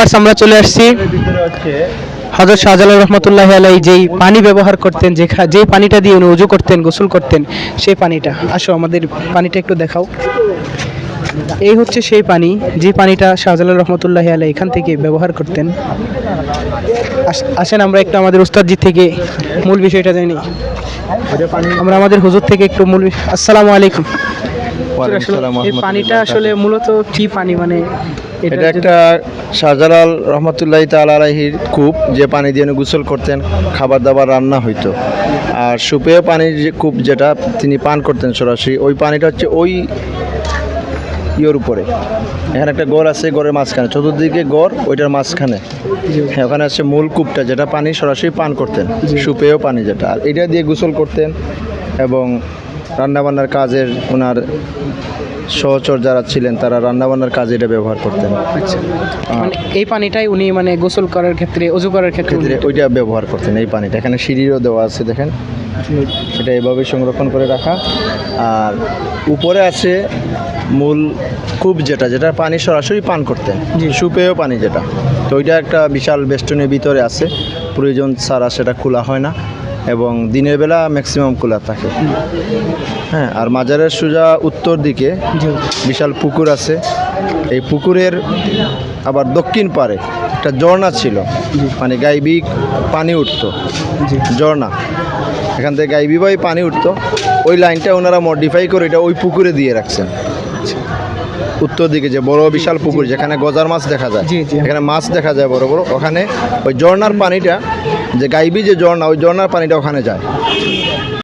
Viewers, আমরা চলে আসছি হযরত শাহজালাল রহমতুল্লাহি আলাইহি যেই পানি ব্যবহার করতেন, যেই পানিটা দিয়ে উনি ওযু করতেন, গোসল করতেন, সেই পানিটা। আসো আমাদের পানিটা একটু দেখাও। এই হচ্ছে সেই পানি, যে পানিটা শাহজালাল রহমতুল্লাহি আলাইহি এখান থেকে ব্যবহার করতেন। আসেন আমরা একটু আমাদের উস্তাদজি থেকে মূল বিষয়টা জানি। আমরা আমাদের হুজুর থেকে একটু আসসালামু আলাইকুম। এই পানিটা আসলে মূলত কি পানি, মানে এটা একটা শাহজালাল রহমতুল্লাহি তাআলা আলাইহির কূপ, যে পানি দিয়ে উনি গোসল করতেন, খাবার দাবার রান্না হইতো। আর সুপেয় পানির যে কূপ, যেটা তিনি পান করতেন সরাসরি, ওই পানিটা হচ্ছে ওই ইয়ের উপরে। এখানে একটা গড় আছে, গড়ের মাঝখানে, চতুর্দিকে গড়, ওইটার মাঝখানে হ্যাঁ, ওখানে আছে মূল কূপটা, যেটা পানি সরাসরি পান করতেন, সুপেয় পানি যেটা। আর এটা দিয়ে গোসল করতেন এবং রান্নাবান্নার কাজের, ওনার সহচর যারা ছিলেন তারা রান্নাবান্নার কাজে এটা ব্যবহার করতেন। আচ্ছা, মানে এই পানিটাই উনি মানে গোসল করার ক্ষেত্রে, ওযু করার ক্ষেত্রে ওইটা ব্যবহার করতেন, এই পানিটা। এখানে সিঁড়িরও দেওয়া আছে, দেখেন, এটা এভাবে সংরক্ষণ করে রাখা। আর উপরে আছে মূল কূপ, যেটা পানি সরাসরি পান করতেন, সুপেয় পানি যেটা। তো ওইটা একটা বিশাল বেষ্টনীর ভিতরে আছে, প্রয়োজন ছাড়া সেটা খোলা হয় না এবং দিনের বেলা ম্যাক্সিমাম খোলা থাকে। হ্যাঁ, আর মাজারের সোজা উত্তর দিকে বিশাল পুকুর আছে। এই পুকুরের আবার দক্ষিণ পারে একটা ঝর্ণা ছিল, মানে গাইবি পানি উঠতো, ঝর্ণা। এখান থেকে গাইবিভাবে পানি উঠতো। ওই লাইনটা ওনারা মডিফাই করে এটা ওই পুকুরে দিয়ে রাখছেন। উত্তর দিকে যে বড় বিশাল পুকুর, যেখানে গজার মাছ দেখা যায়, এখানে মাছ দেখা যায় বড় বড়, ওখানে ওই ঝর্ণার পানিটা, যে গাইবি যে ঝর্ণা, ওই ঝর্ণার পানিটা ওখানে যায়।